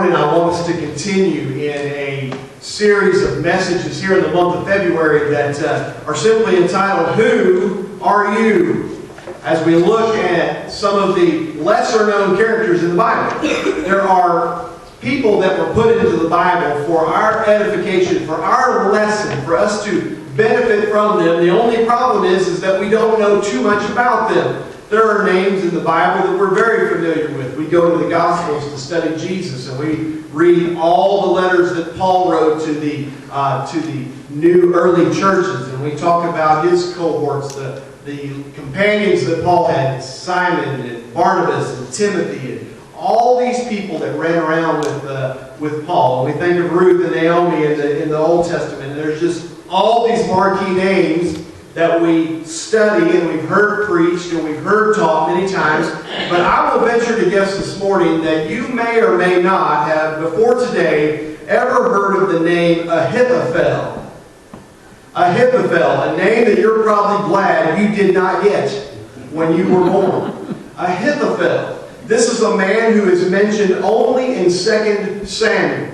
morning I want us to continue in a series of messages here in the month of February that are simply entitled, Who Are You? As we look at some of the lesser known characters in the Bible. There are people that were put into the Bible for our edification, for our lesson, for us to benefit from them. The only problem is that we don't know too much about them. There are names in the Bible that we're very familiar with. We go to the Gospels to study Jesus, and we read all the letters that Paul wrote to the new early churches, and we talk about his cohorts, the companions that Paul had, Simon and Barnabas and Timothy, and all these people that ran around with Paul. And we think of Ruth and Naomi in the Old Testament, and there's just all these marquee names that we study and we've heard preached and we've heard taught many times. But I will venture to guess this morning that you may or may not have, before today, ever heard of the name Ahithophel. Ahithophel, a name that you're probably glad you did not get when you were born. Ahithophel. This is a man who is mentioned only in 2 Samuel.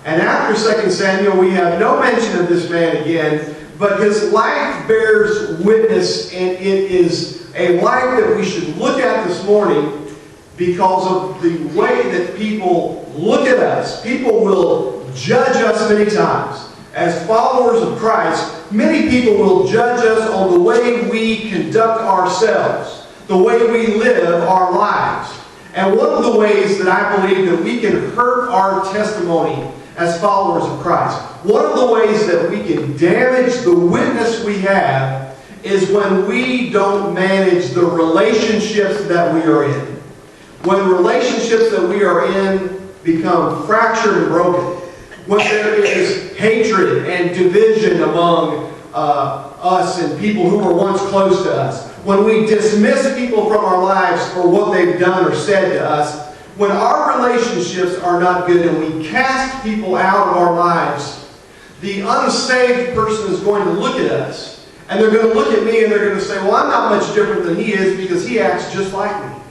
And after 2 Samuel, we have no mention of this man again. But his life bears witness, and it is a life that we should look at this morning because of the way that people look at us. People will judge us many times. As followers of Christ, many people will judge us on the way we conduct ourselves, the way we live our lives. And one of the ways that I believe that we can hurt our testimony as followers of Christ, one of the ways that we can damage the witness we have is when we don't manage the relationships that we are in. When relationships that we are in become fractured and broken. When there is hatred and division among us and people who were once close to us. When we dismiss people from our lives for what they've done or said to us. When our relationships are not good and we cast people out of our lives, the unsaved person is going to look at us. And they're going to look at me and they're going to say, well, I'm not much different than he is because he acts just like me.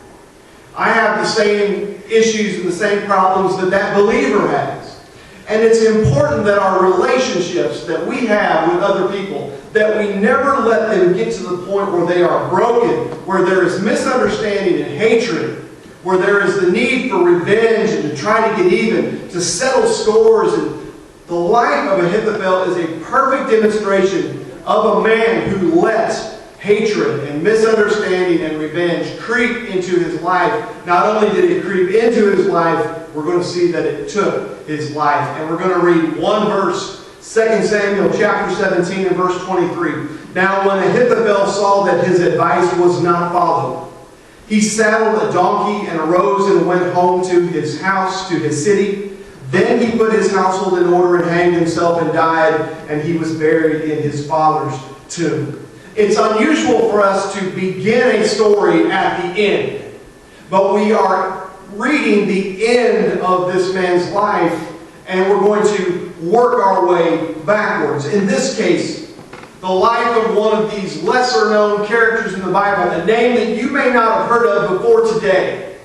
I have the same issues and the same problems that that believer has. And it's important that our relationships that we have with other people, that we never let them get to the point where they are broken, where there is misunderstanding and hatred, where there is the need for revenge and to try to get even, to settle scores. And the life of Ahithophel is a perfect demonstration of a man who let hatred and misunderstanding and revenge creep into his life. Not only did it creep into his life, we're going to see that it took his life. And we're going to read one verse, 2 Samuel chapter 17 and verse 23. Now when Ahithophel saw that his advice was not followed, he saddled a donkey and arose and went home to his house, to his city. Then he put his household in order and hanged himself and died, and he was buried in his father's tomb. It's unusual for us to begin a story at the end, but we are reading the end of this man's life, and we're going to work our way backwards. In this case, the life of one of these lesser-known characters in the Bible, a name that you may not have heard of before today.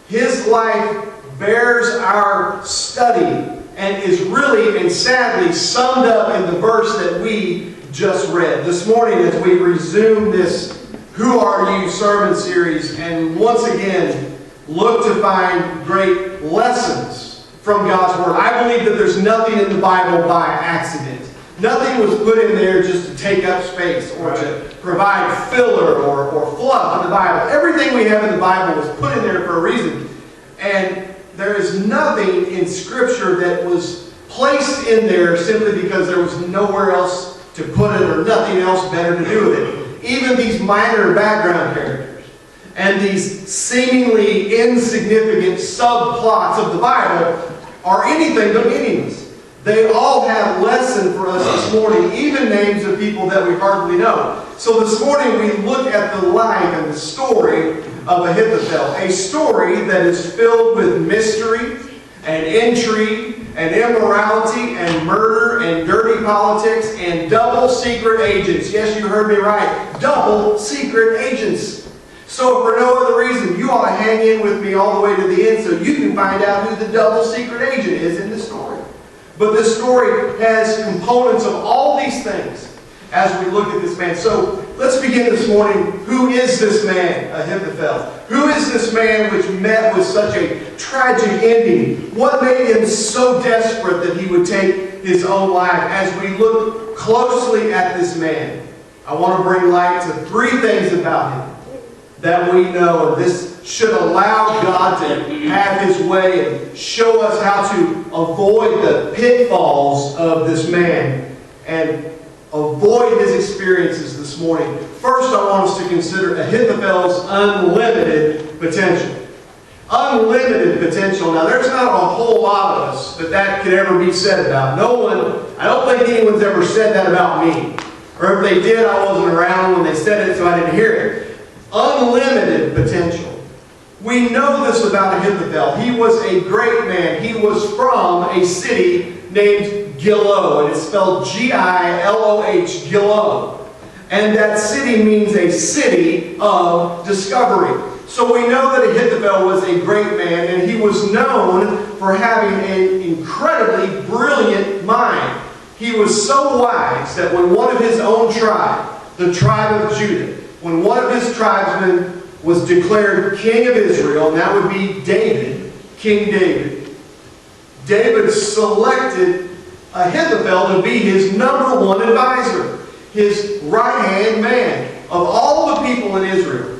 His life bears our study and is really and sadly summed up in the verse that we just read. This morning as we resume this Who Are You sermon series and once again look to find great lessons from God's Word. I believe that there's nothing in the Bible by accident. Nothing was put in there just to take up space or to provide filler or fluff in the Bible. Everything we have in the Bible was put in there for a reason. And there is nothing in Scripture that was placed in there simply because there was nowhere else to put it or nothing else better to do with it. Even these minor background characters and these seemingly insignificant subplots of the Bible are anything but meaningless. They all have lesson for us this morning, even names of people that we hardly know. So this morning we look at the life and the story of Ahithophel, a story that is filled with mystery and intrigue and immorality and murder and dirty politics and double secret agents. Yes, you heard me right. Double secret agents. So if for no other reason, you ought to hang in with me all the way to the end so you can find out who the double secret agent is in the story. But this story has components of all these things as we look at this man. So let's begin this morning. Who is this man, Ahithophel? Who is this man which met with such a tragic ending? What made him so desperate that he would take his own life? As we look closely at this man, I want to bring light to three things about him that we know, and this should allow God to have His way and show us how to avoid the pitfalls of this man and avoid his experiences this morning. First, I want us to consider Ahithophel's unlimited potential. Unlimited potential. Now, there's not a whole lot of us that could ever be said about. No one, I don't think anyone's ever said that about me. Or if they did, I wasn't around when they said it, so I didn't hear it. Unlimited potential. We know this about Ahithophel. He was a great man. He was from a city named Gilo, and it's spelled Giloh, Gilo. And that city means a city of discovery. So we know that Ahithophel was a great man, and he was known for having an incredibly brilliant mind. He was so wise that when one of his own tribe, the tribe of Judah, when one of his tribesmen was declared king of Israel, and that would be David, King David, David selected Ahithophel to be his number one advisor, his right-hand man. Of all the people in Israel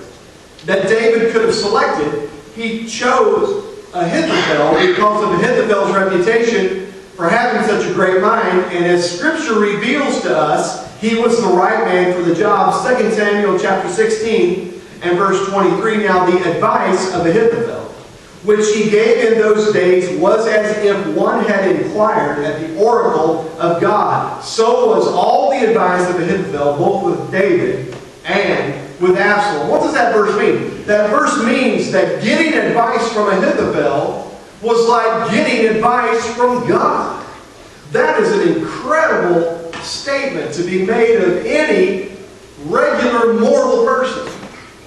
that David could have selected, he chose Ahithophel because of Ahithophel's reputation for having such a great mind. And as Scripture reveals to us, he was the right man for the job. 2 Samuel chapter 16 and verse 23. Now the advice of Ahithophel, which he gave in those days, was as if one had inquired at the oracle of God. So was all the advice of Ahithophel, both with David and with Absalom. What does that verse mean? That verse means that getting advice from Ahithophel was like getting advice from God. That is an incredible statement to be made of any regular mortal person.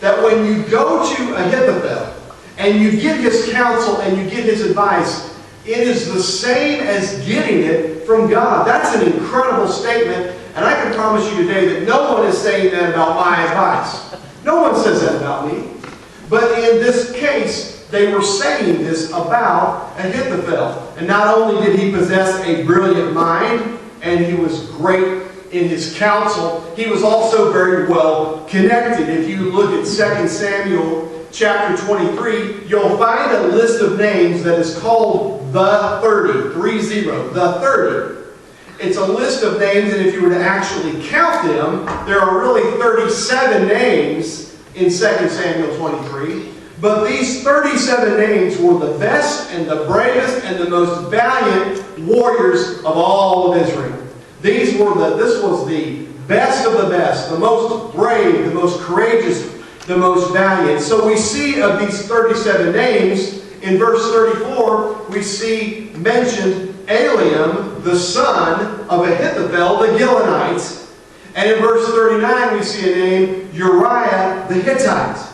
That when you go to Ahithophel and you get his counsel and you get his advice, it is the same as getting it from God. That's an incredible statement, and I can promise you today that no one is saying that about my advice. No one says that about me. But in this case, they were saying this about Ahithophel. And not only did he possess a brilliant mind, and he was great in his counsel, he was also very well connected. If you look at 2 Samuel chapter 23, you'll find a list of names that is called the 30, the 30. It's a list of names, and if you were to actually count them, there are really 37 names in 2 Samuel 23. But these 37 names were the best and the bravest and the most valiant warriors of all of Israel. This was the best of the best, the most brave, the most courageous, the most valiant. So we see of these 37 names, in verse 34, we see mentioned Eliam, the son of Ahithophel, the Gilonites. And in verse 39, we see a name, Uriah the Hittite.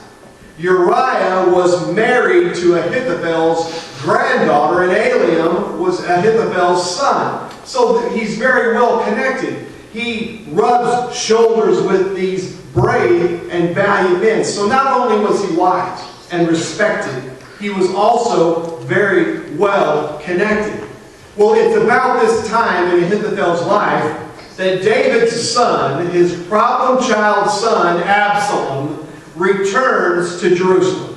Uriah was married to Ahithophel's granddaughter, and Eliam was Ahithophel's son. So he's very well connected. He rubs shoulders with these brave and valiant men. So not only was he wise and respected, he was also very well connected. Well, it's about this time in Ahithophel's life that David's son, his problem child son, Absalom, returns to Jerusalem.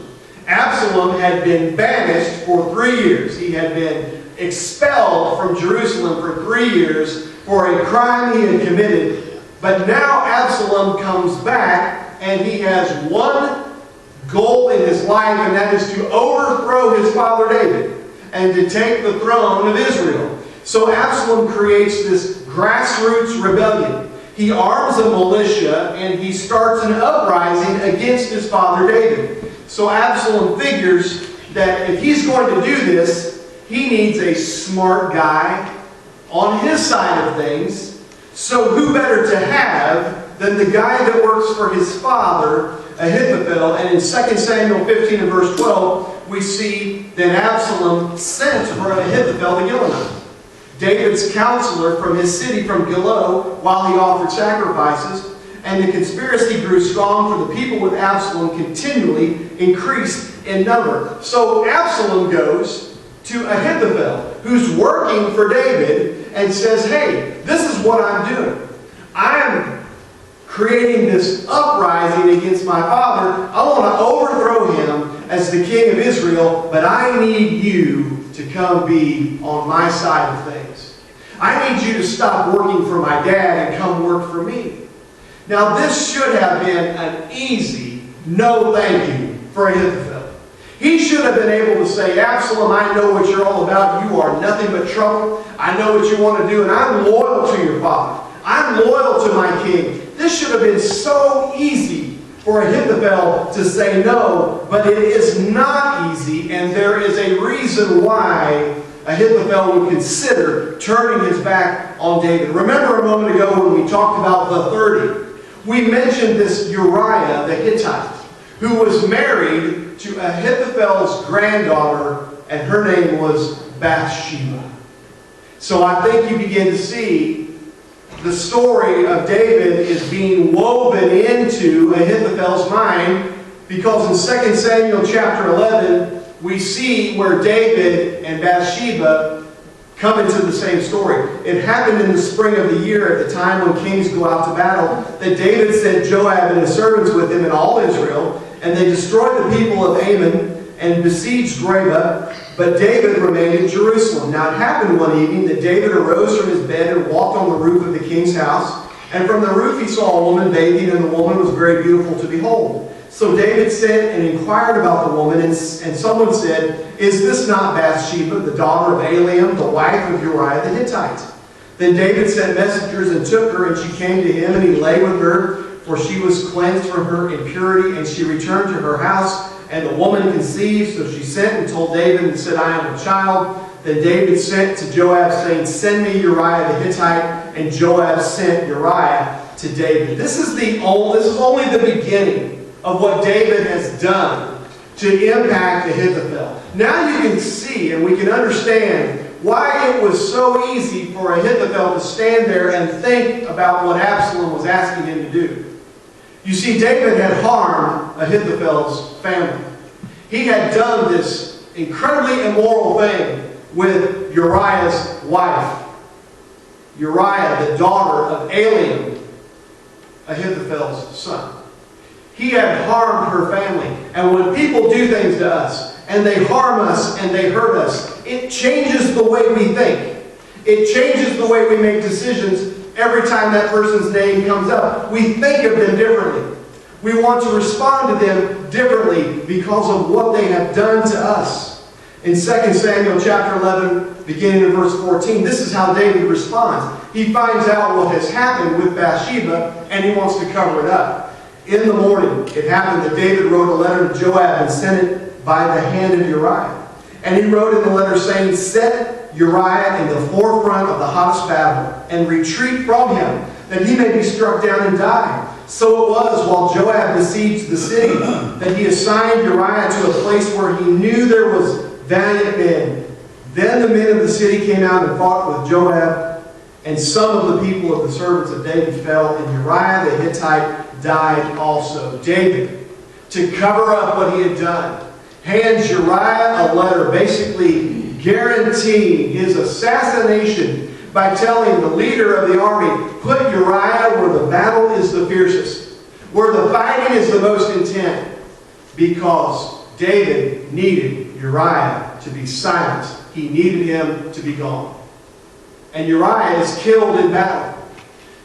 Absalom had been banished for 3 years. He had been expelled from Jerusalem for 3 years for a crime he had committed. But now Absalom comes back, and he has one goal in his life, and that is to overthrow his father David and to take the throne of Israel. So Absalom creates this grassroots rebellion. He arms a militia, and he starts an uprising against his father David. So Absalom figures that if he's going to do this, he needs a smart guy on his side of things. So who better to have than the guy that works for his father, Ahithophel. And in 2 Samuel 15 and verse 12, we see that Absalom sent for Ahithophel the Gilonite, David's counselor from his city from Gilo, while he offered sacrifices. And the conspiracy grew strong, for the people with Absalom continually increased in number. So Absalom goes to Ahithophel, who's working for David, and says, hey, this is what I'm doing. I'm creating this uprising against my father. I want to overthrow him as the king of Israel, but I need you to come be on my side of things. I need you to stop working for my dad and come work for me. Now, this should have been an easy no thank you for Ahithophel. He should have been able to say, Absalom, I know what you're all about. You are nothing but trouble. I know what you want to do, and I'm loyal to your father. I'm loyal to my king. This should have been so easy for Ahithophel to say no, but it is not easy, and there is a reason why Ahithophel would consider turning his back on David. Remember a moment ago when we talked about the 30. We mentioned this Uriah the Hittite, who was married to Ahithophel's granddaughter, and her name was Bathsheba. So I think you begin to see the story of David is being woven into Ahithophel's mind, because in 2 Samuel chapter 11, we see where David and Bathsheba come into the same story. It happened in the spring of the year, at the time when kings go out to battle, that David sent Joab and his servants with him and all Israel, and they destroyed the people of Ammon and besieged Greba, but David remained in Jerusalem. Now it happened one evening that David arose from his bed and walked on the roof of the king's house, and from the roof he saw a woman bathing, and the woman was very beautiful to behold. So David sent and inquired about the woman, and someone said, is this not Bathsheba, the daughter of Eliam, the wife of Uriah the Hittite? Then David sent messengers and took her, and she came to him, and he lay with her, for she was cleansed from her impurity, and she returned to her house, and the woman conceived. So she sent and told David and said, I am a child. Then David sent to Joab, saying, send me Uriah the Hittite, and Joab sent Uriah to David. This is only the beginning of what David has done to impact Ahithophel. Now you can see and we can understand why it was so easy for Ahithophel to stand there and think about what Absalom was asking him to do. You see, David had harmed Ahithophel's family. He had done this incredibly immoral thing with Uriah's wife. Uriah, the daughter of Eliam, Ahithophel's son. He had harmed her family. And when people do things to us, and they harm us, and they hurt us, it changes the way we think. It changes the way we make decisions every time that person's name comes up. We think of them differently. We want to respond to them differently because of what they have done to us. In 2 Samuel chapter 11, beginning in verse 14, this is how David responds. He finds out what has happened with Bathsheba, and he wants to cover it up. In the morning, it happened that David wrote a letter to Joab and sent it by the hand of Uriah. And he wrote in the letter saying, set Uriah in the forefront of the hottest battle and retreat from him, that he may be struck down and die. So it was, while Joab besieged the city, that he assigned Uriah to a place where he knew there was valiant men. Then the men of the city came out and fought with Joab, and some of the people of the servants of David fell, and Uriah the Hittite died also. David, to cover up what he had done, hands Uriah a letter basically guaranteeing his assassination by telling the leader of the army, put Uriah where the battle is the fiercest, where the fighting is the most intense, because David needed Uriah to be silent. He needed him to be gone. And Uriah is killed in battle.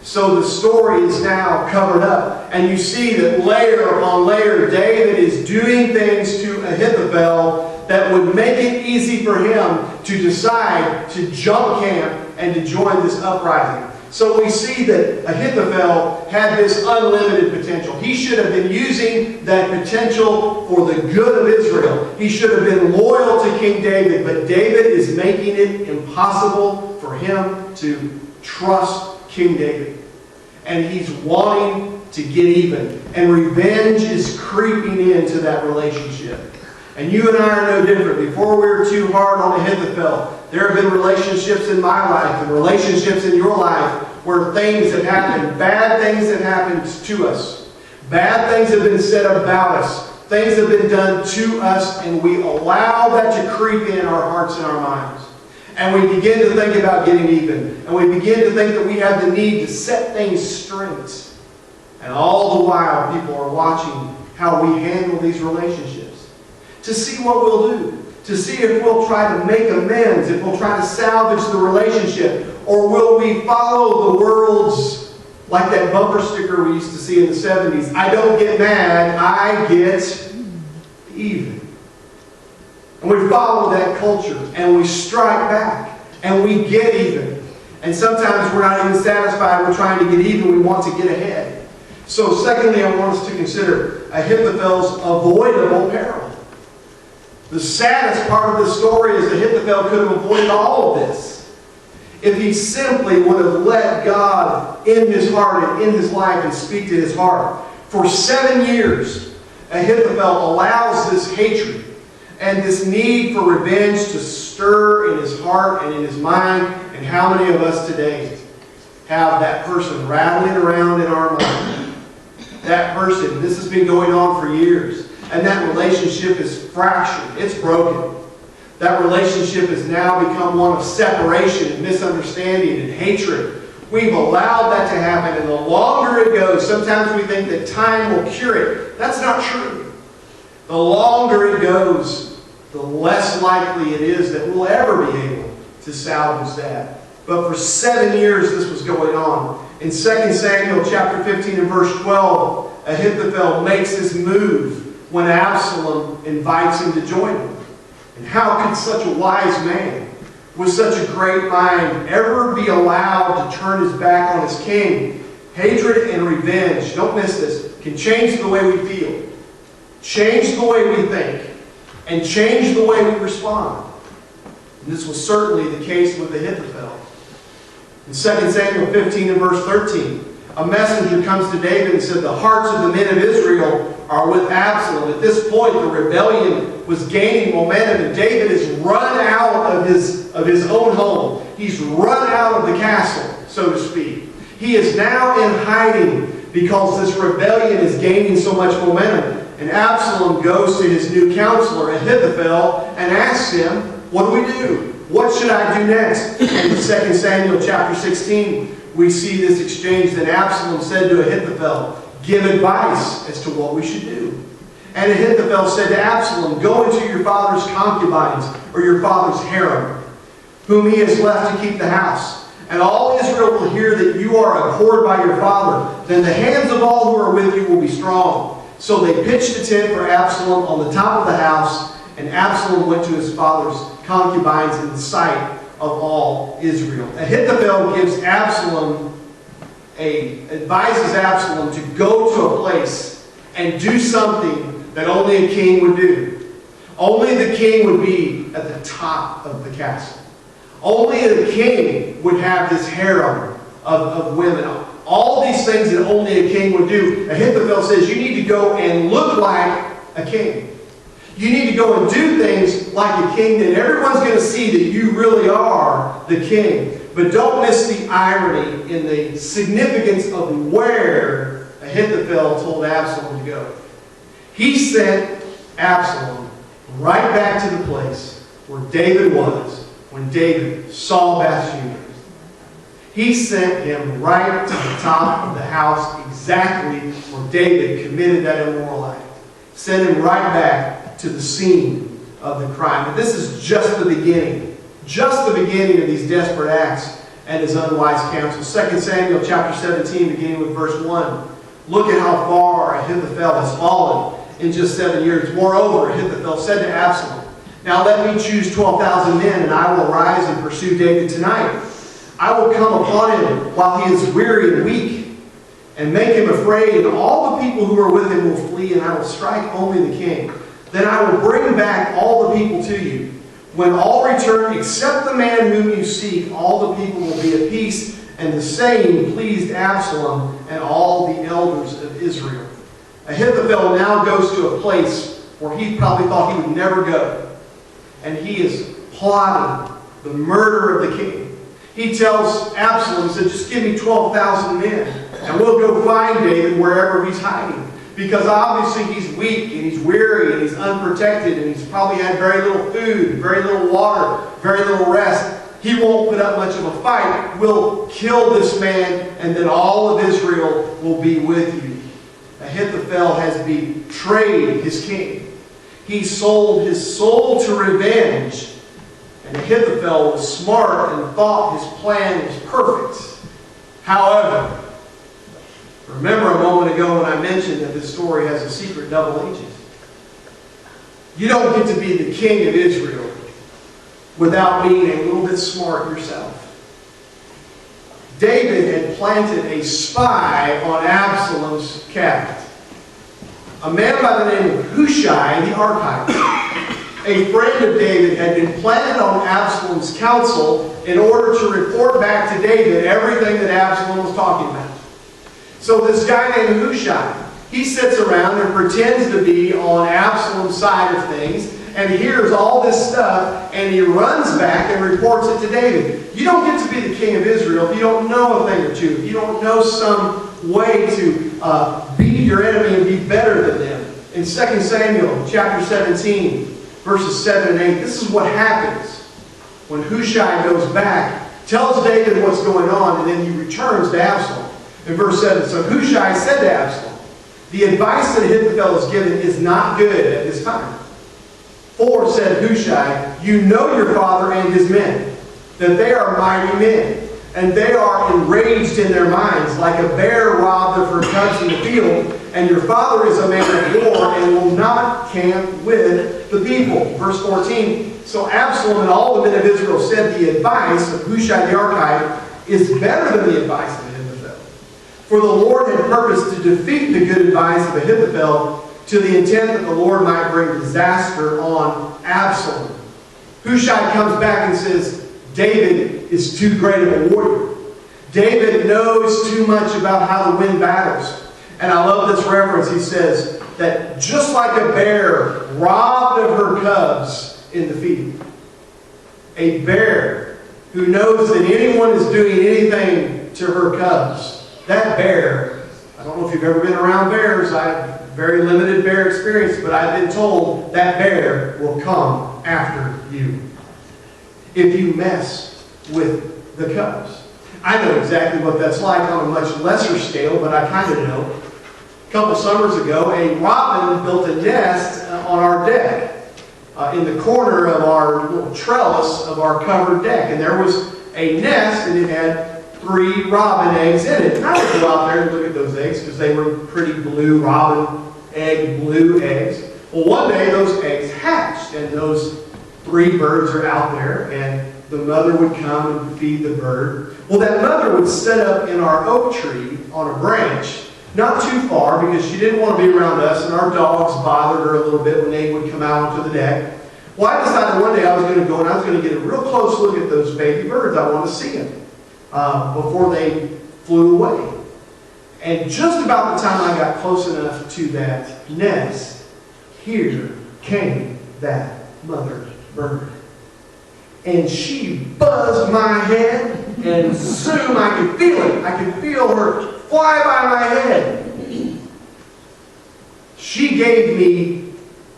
So the story is now covered up. And you see that layer upon layer, David is doing things to Ahithophel that would make it easy for him to decide to jump camp and to join this uprising. So we see that Ahithophel had this unlimited potential. He should have been using that potential for the good of Israel. He should have been loyal to King David, but David is making it impossible for him to trust King David. And he's wanting to get even. And revenge is creeping into that relationship. And you and I are no different. Before we were too hard on Ahithophel, there have been relationships in my life and relationships in your life where things have happened, bad things have happened to us. Bad things have been said about us. Things have been done to us, and we allow that to creep in our hearts and our minds. And we begin to think about getting even. And we begin to think that we have the need to set things straight. And all the while, people are watching how we handle these relationships. To see what we'll do. To see if we'll try to make amends. If we'll try to salvage the relationship. Or will we follow the world's, like that bumper sticker we used to see in the 70s. I don't get mad, I get even. And we follow that culture. And we strike back. And we get even. And sometimes we're not even satisfied with trying to get even. We want to get ahead. So secondly, I want us to consider Ahithophel's avoidable peril. The saddest part of the story is Ahithophel could have avoided all of this if he simply would have let God in his heart and in his life and speak to his heart. For 7 years, Ahithophel allows this hatred and this need for revenge to stir in his heart and in his mind. And how many of us today have that person rattling around in our mind? That person, this has been going on for years. And that relationship is fractured. It's broken. That relationship has now become one of separation and misunderstanding and hatred. We've allowed that to happen, and the longer it goes, sometimes we think that time will cure it. That's not true. The longer it goes, the less likely it is that we'll ever be able to salvage that. But for 7 years this was going on. In 2 Samuel chapter 15 and verse 12, Ahithophel makes his move when Absalom invites him to join him. And how could such a wise man with such a great mind ever be allowed to turn his back on his king? Hatred and revenge, don't miss this, can change the way we feel, change the way we think, and change the way we respond. And this was certainly the case with Ahithophel. In 2 Samuel 15 and verse 13, a messenger comes to David and said, the hearts of the men of Israel are with Absalom. At this point, the rebellion was gaining momentum, and David is run out of his own home. He's run out of the castle, so to speak. He is now in hiding because this rebellion is gaining so much momentum. And Absalom goes to his new counselor, Ahithophel, and asks him, what do we do? What should I do next? In 2 Samuel chapter 16, we see this exchange that Absalom said to Ahithophel, give advice as to what we should do. And Ahithophel said to Absalom, go into your father's concubines, or your father's harem, whom he has left to keep the house. And all Israel will hear that you are abhorred by your father. Then the hands of all who are with you will be strong. So they pitched a tent for Absalom on the top of the house, and Absalom went to his father's concubines in the sight of all Israel. Ahithophel advises Absalom to go to a place and do something that only a king would do. Only the king would be at the top of the castle. Only the king would have this harem of women. All these things that only a king would do. Ahithophel says you need to go and look like a king. You need to go and do things like a king, and everyone's going to see that you really are the king. But don't miss the irony in the significance of where Ahithophel told Absalom to go. He sent Absalom right back to the place where David was when David saw Bathsheba. He sent him right to the top of the house, exactly where David committed that immoral act. Sent him right back to the scene of the crime. But this is just the beginning. Just the beginning of these desperate acts and his unwise counsel. 2 Samuel chapter 17, beginning with verse 1. Look at how far Ahithophel has fallen in just 7 years. Moreover, Ahithophel said to Absalom, now let me choose 12,000 men, and I will rise and pursue David tonight. I will come upon him while he is weary and weak, and make him afraid, and all the people who are with him will flee, and I will strike only the king. Then I will bring back all the people to you. When all return except the man whom you seek, all the people will be at peace. And the saying pleased Absalom and all the elders of Israel. Ahithophel now goes to a place where he probably thought he would never go. And he is plotting the murder of the king. He tells Absalom, he said, just give me 12,000 men, and we'll go find David wherever he's hiding. Because obviously he's weak, and he's weary, and he's unprotected, and he's probably had very little food, very little water, very little rest. He won't put up much of a fight. We'll kill this man, and then all of Israel will be with you. Ahithophel has betrayed his king. He sold his soul to revenge. And Ahithophel was smart and thought his plan was perfect. However, remember a moment ago when I mentioned that this story has a secret double agent. You don't get to be the king of Israel without being a little bit smart yourself. David had planted a spy on Absalom's cabinet. A man by the name of Hushai the Archite, a friend of David, had been planted on Absalom's council in order to report back to David everything that Absalom was talking about. So this guy named Hushai, he sits around and pretends to be on Absalom's side of things, and hears all this stuff, and he runs back and reports it to David. You don't get to be the king of Israel if you don't know a thing or two, if you don't know some way to beat your enemy and be better than them. In 2 Samuel chapter 17, verses 7 and 8, this is what happens when Hushai goes back, tells David what's going on, and then he returns to Absalom. In verse 7, so Hushai said to Absalom, the advice that Ahithophel has given is not good at this time. For, said Hushai, you know your father and his men, that they are mighty men, and they are enraged in their minds, like a bear robbed of her cubs in the field, and your father is a man of war, and will not camp with the people. Verse 14, so Absalom and all the men of Israel said the advice of Hushai the Archite is better than the advice of Ahithophel. For the Lord had purposed to defeat the good advice of Ahithophel, to the intent that the Lord might bring disaster on Absalom. Hushai comes back and says, David is too great of a warrior. David knows too much about how to win battles. And I love this reference. He says that just like a bear robbed of her cubs in the field, a bear who knows that anyone is doing anything to her cubs, that bear, I don't know if you've ever been around bears, I have very limited bear experience, but I've been told that bear will come after you if you mess with the cubs. I know exactly what that's like on a much lesser scale, but I kind of know. A couple summers ago, a robin built a nest on our deck in the corner of our little trellis of our covered deck. And there was a nest, and it had 3 robin eggs in it. And I would go out there and look at those eggs because they were pretty blue robin egg, blue eggs. Well, one day those eggs hatched, and those 3 birds are out there, and the mother would come and feed the bird. Well, that mother would set up in our oak tree on a branch, not too far, because she didn't want to be around us, and our dogs bothered her a little bit when they would come out onto the deck. Well, I decided one day I was going to go and I was going to get a real close look at those baby birds. I wanted to see them before they flew away. And just about the time I got close enough to that nest, here came that mother bird. And she buzzed my head, and zoom, I could feel it. I could feel her fly by my head. She gave me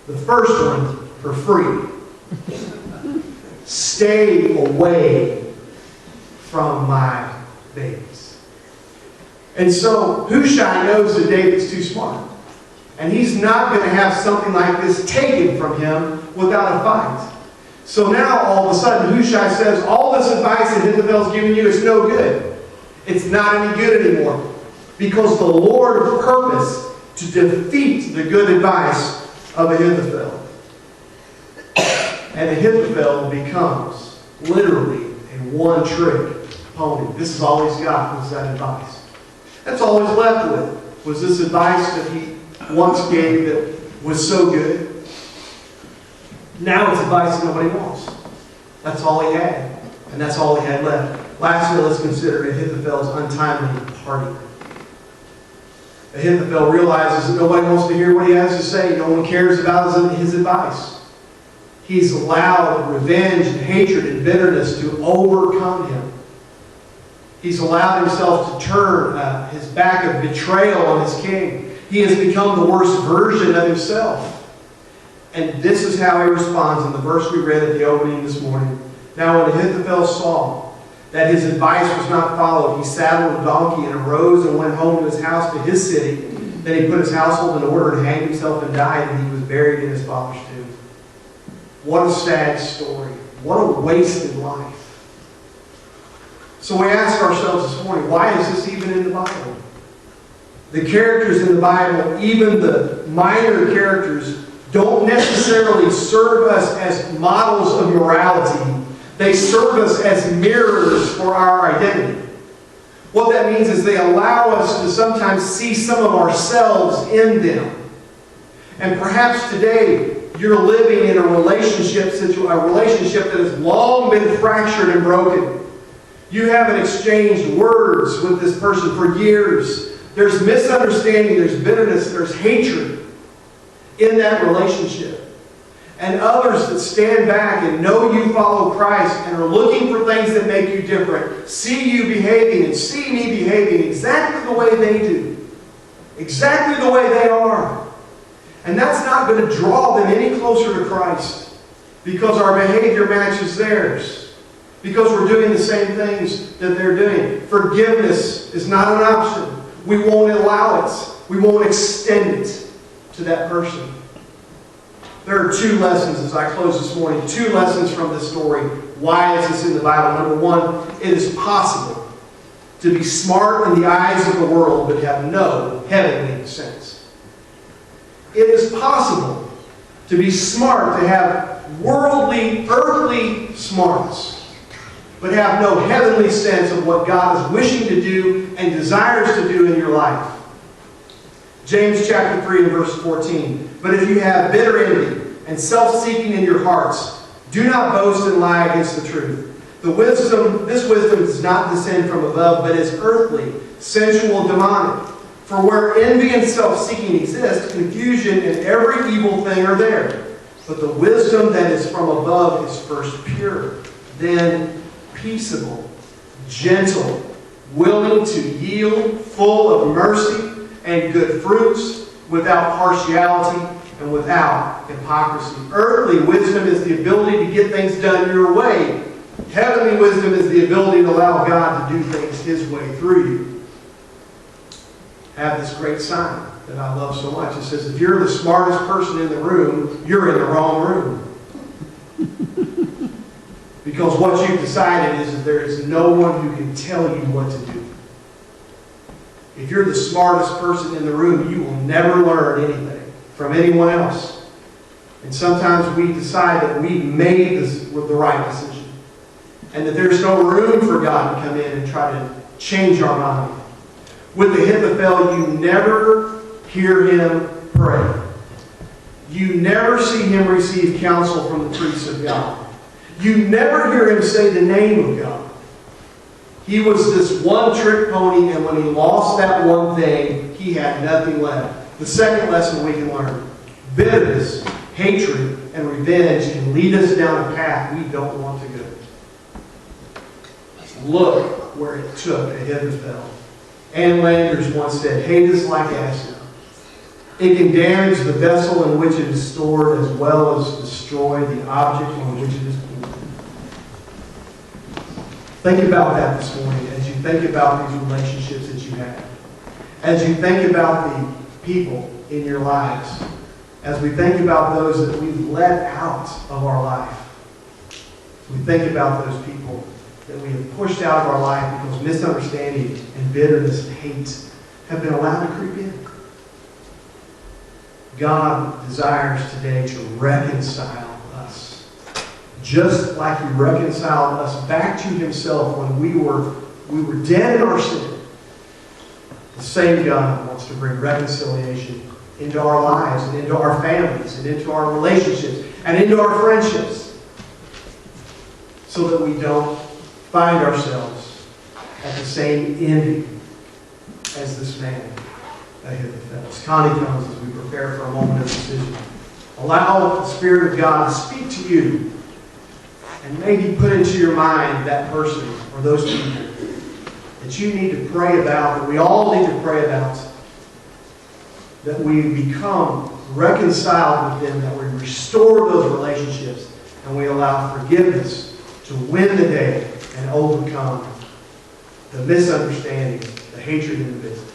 the first one for free. Stay away from my babies. And so Hushai knows that David's too smart. And he's not going to have something like this taken from him without a fight. So now, all of a sudden, Hushai says, all this advice that Ahithophel's giving you is no good. It's not any good anymore. Because the Lord purposed to defeat the good advice of Ahithophel. And Ahithophel becomes literally a one-trick pony. This is all he's got, was that advice. That's all he's left with, was this advice that he once gave that was so good. Now it's advice that nobody wants. That's all he had. And that's all he had left. Lastly, let's consider Ahithophel's untimely parting. Ahithophel realizes that nobody wants to hear what he has to say. No one cares about his advice. He's allowed revenge and hatred and bitterness to overcome him. He's allowed himself to turn his back of betrayal on his king. He has become the worst version of himself. And this is how he responds in the verse we read at the opening this morning. Now when Ahithophel saw that his advice was not followed, he saddled a donkey and arose and went home to his house, to his city. Then he put his household in order and hanged himself and died, and he was buried in his father's tomb. What a sad story. What a wasted life. So we ask ourselves this morning, why is this even in the Bible? The characters in the Bible, even the minor characters, don't necessarily serve us as models of morality. They serve us as mirrors for our identity. What that means is they allow us to sometimes see some of ourselves in them. And perhaps today you're living in a relationship that has long been fractured and broken. You haven't exchanged words with this person for years. There's misunderstanding, there's bitterness, there's hatred in that relationship. And others that stand back and know you follow Christ and are looking for things that make you different, see you behaving and see me behaving exactly the way they do. Exactly the way they are. And that's not going to draw them any closer to Christ because our behavior matches theirs. Because we're doing the same things that they're doing. Forgiveness is not an option. We won't allow it. We won't extend it to that person. There are two lessons as I close this morning. Two lessons from this story. Why is this in the Bible? Number one, it is possible to be smart in the eyes of the world but have no heavenly sense. It is possible to be smart, to have worldly, earthly smarts, but have no heavenly sense of what God is wishing to do and desires to do in your life. James chapter 3 and verse 14. But if you have bitter envy and self-seeking in your hearts, do not boast and lie against the truth. This wisdom does not descend from above, but is earthly, sensual, demonic. For where envy and self-seeking exist, confusion and every evil thing are there. But the wisdom that is from above is first pure, then peaceable, gentle, willing to yield, full of mercy and good fruits, without partiality and without hypocrisy. Earthly wisdom is the ability to get things done your way. Heavenly wisdom is the ability to allow God to do things His way through you. I have this great sign that I love so much. It says, if you're the smartest person in the room, you're in the wrong room. Because what you've decided is that there is no one who can tell you what to do. If you're the smartest person in the room, you will never learn anything from anyone else. And sometimes we decide that we made the right decision. And that there's no room for God to come in and try to change our mind. With Ahithophel, you never hear him pray. You never see him receive counsel from the priests of God. You never hear him say the name of God. He was this one-trick pony, and when he lost that one thing, he had nothing left. The second lesson we can learn: bitterness, hatred, and revenge can lead us down a path we don't want to go. Look where it took Ahithophel. Ann Landers once said, hate is like acid. It can damage the vessel in which it is stored as well as destroy the object on which it is poured. Think about that this morning as you think about these relationships that you have. As you think about the people in your lives. As we think about those that we've let out of our life. We think about those people that we have pushed out of our life because misunderstanding and bitterness and hate have been allowed to creep in. God desires today to reconcile us. Just like He reconciled us back to Himself when we were dead in our sin. The same God wants to bring reconciliation into our lives and into our families and into our relationships and into our friendships. so that we don't find ourselves at the same ending as this man, Ahithophel. As Connie comes as we prepare for a moment of decision, allow the Spirit of God to speak to you and maybe put into your mind that person or those people that you need to pray about, that we all need to pray about, that we become reconciled with them, that we restore those relationships, and we allow forgiveness to win the day and overcome the misunderstanding, the hatred in the business.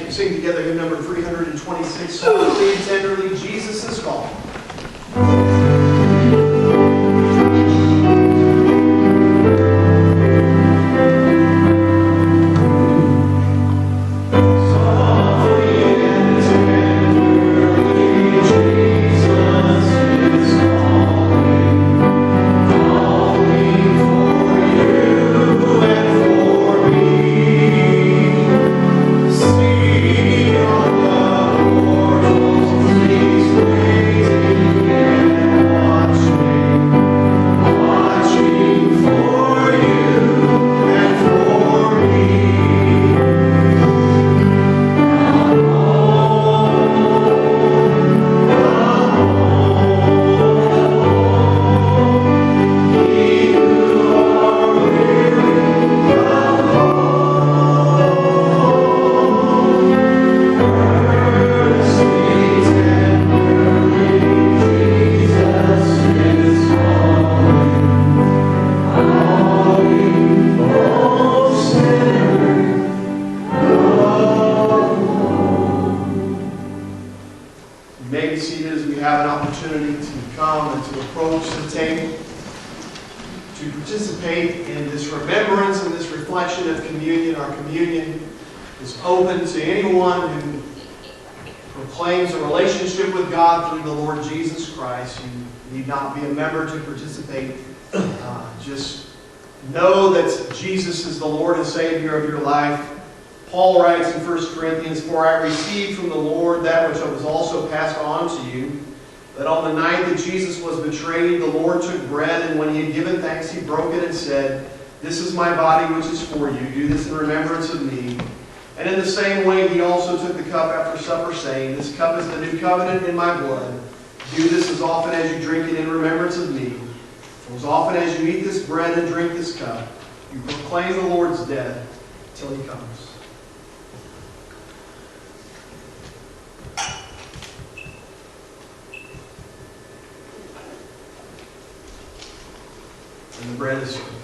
Sing together hymn number 326, Softly and Tenderly, Jesus is Calling. Participate in this remembrance and this reflection of communion. Our communion is open to anyone who proclaims a relationship with God through the Lord Jesus Christ. You need not be a member to participate. Just know that Jesus is the Lord and Savior of your life. Paul writes in 1 Corinthians, "For I received from the Lord that which was also passed on to you, that on the night that Jesus was betrayed, the Lord took bread, and when he had given thanks, he broke it and said, 'This is my body which is for you. Do this in remembrance of me.' And in the same way, he also took the cup after supper, saying, 'This cup is the new covenant in my blood. Do this as often as you drink it in remembrance of me. For as often as you eat this bread and drink this cup, you proclaim the Lord's death till he comes.'" And the bread is yours.